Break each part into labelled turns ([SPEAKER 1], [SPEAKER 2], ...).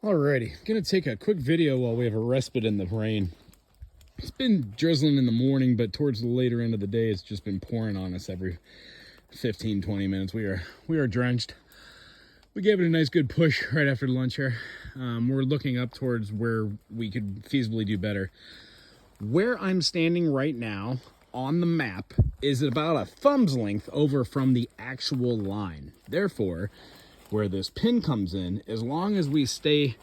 [SPEAKER 1] Alrighty, gonna take a quick video while we have a respite in the rain. It's been drizzling in the morning, but towards the later end of the day, it's just been pouring on us every 15-20 minutes. We are drenched. We gave it a nice good push right after lunch here. We're looking up towards where we could feasibly do better. Where I'm standing right now on the map is about a thumb's length over from the actual line. Therefore, where this pin comes in, as long as we stay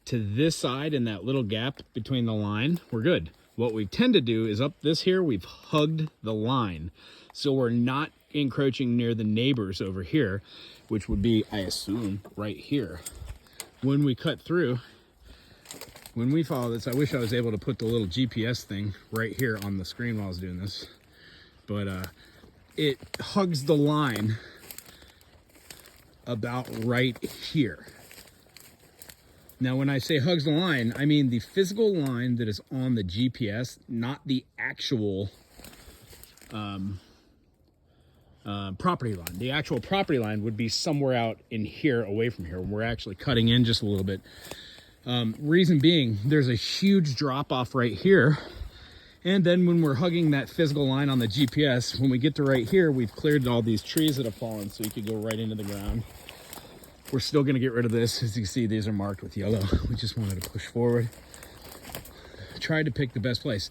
[SPEAKER 1] to this side in that little gap between the line, we're good. What we tend to do is up this here, we've hugged the line. So we're not encroaching near the neighbors over here, which would be, I assume, right here. When we cut through, when we follow this, I wish I was able to put the little GPS thing right here on the screen while I was doing this. But it hugs the line about right here. Now, when I say hugs the line, I mean the physical line that is on the GPS, not the actual property line. The actual property line would be somewhere out in here, away from here. We're actually cutting in just a little bit. Reason being, there's a huge drop off right here. And then when we're hugging that physical line on the GPS, when we get to right here, we've cleared all these trees that have fallen so you could go right into the ground. We're still gonna get rid of this. As you can see, these are marked with yellow. We just wanted to push forward. Tried to pick the best place.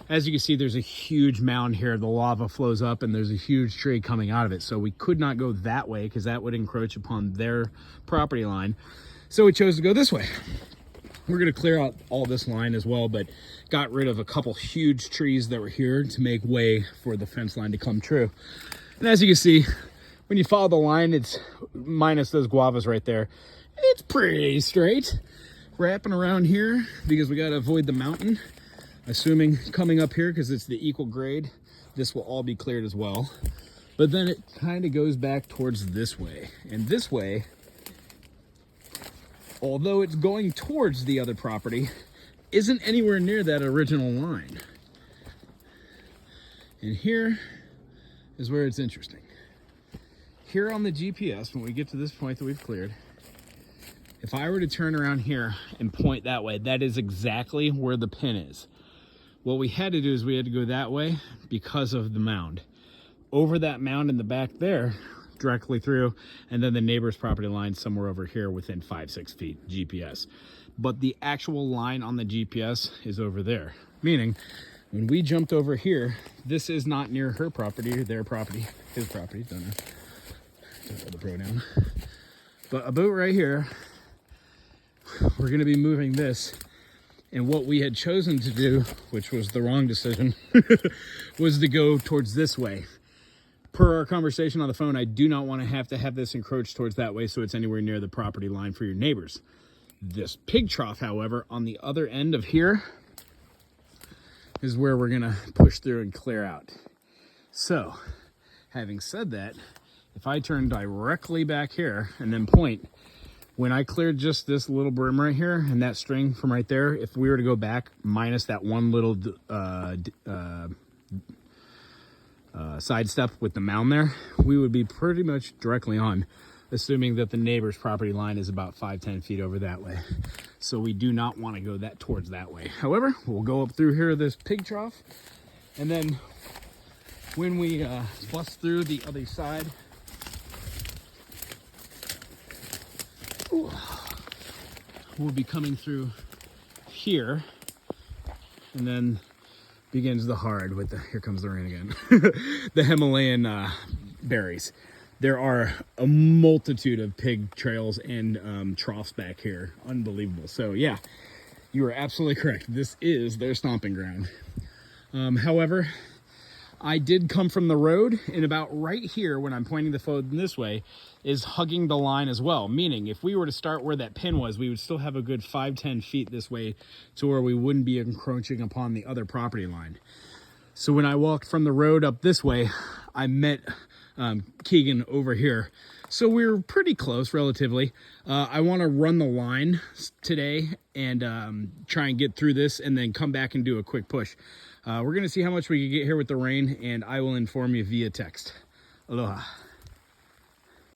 [SPEAKER 1] As you can see, there's a huge mound here. The lava flows up and there's a huge tree coming out of it. So we could not go that way because that would encroach upon their property line. So we chose to go this way. We're gonna clear out all this line as well, but got rid of a couple huge trees that were here to make way for the fence line to come true. And as you can see, when you follow the line, it's minus those guavas right there. It's pretty straight. Wrapping around here because we gotta avoid the mountain. Assuming coming up here, because it's the equal grade, this will all be cleared as well. But then it kind of goes back towards this way. And this way, although it's going towards the other property, isn't anywhere near that original line. And here is where it's interesting. Here on the GPS, when we get to this point that we've cleared, if I were to turn around here and point that way, that is exactly where the pin is. What we had to do is we had to go that way because of the mound. Over that mound in the back there, directly through, and then the neighbor's property line somewhere over here within 5-6 feet GPS. But the actual line on the GPS is over there. Meaning, when we jumped over here, this is not near her property or their property, his property, don't know. Don't know the pronoun. But about right here, we're gonna be moving this. And what we had chosen to do, which was the wrong decision, was to go towards this way. Per our conversation on the phone, I do not want to have this encroach towards that way so it's anywhere near the property line for your neighbors. This pig trough, however, on the other end of here is where we're gonna push through and clear out. So, having said that, if I turn directly back here and then point, when I cleared just this little brim right here and that string from right there, if we were to go back minus that one little side step with the mound there, we would be pretty much directly on, assuming that the neighbor's property line is about 5-10 feet over that way. So we do not want to go towards that way. However, we'll go up through here this pig trough, and then when we bust through the other side, we'll be coming through here, and then begins the hard with the, here comes the rain again, the Himalayan berries. There are a multitude of pig trails and troughs back here. Unbelievable. So yeah, you are absolutely correct. This is their stomping ground. However, I did come from the road, and about right here, when I'm pointing the phone this way, is hugging the line as well. Meaning, if we were to start where that pin was, we would still have a good 5-10 feet this way to where we wouldn't be encroaching upon the other property line. So when I walked from the road up this way, I met Keegan over here. So we were pretty close, relatively. I want to run the line today and try and get through this and then come back and do a quick push. We're going to see how much we can get here with the rain, and I will inform you via text. Aloha.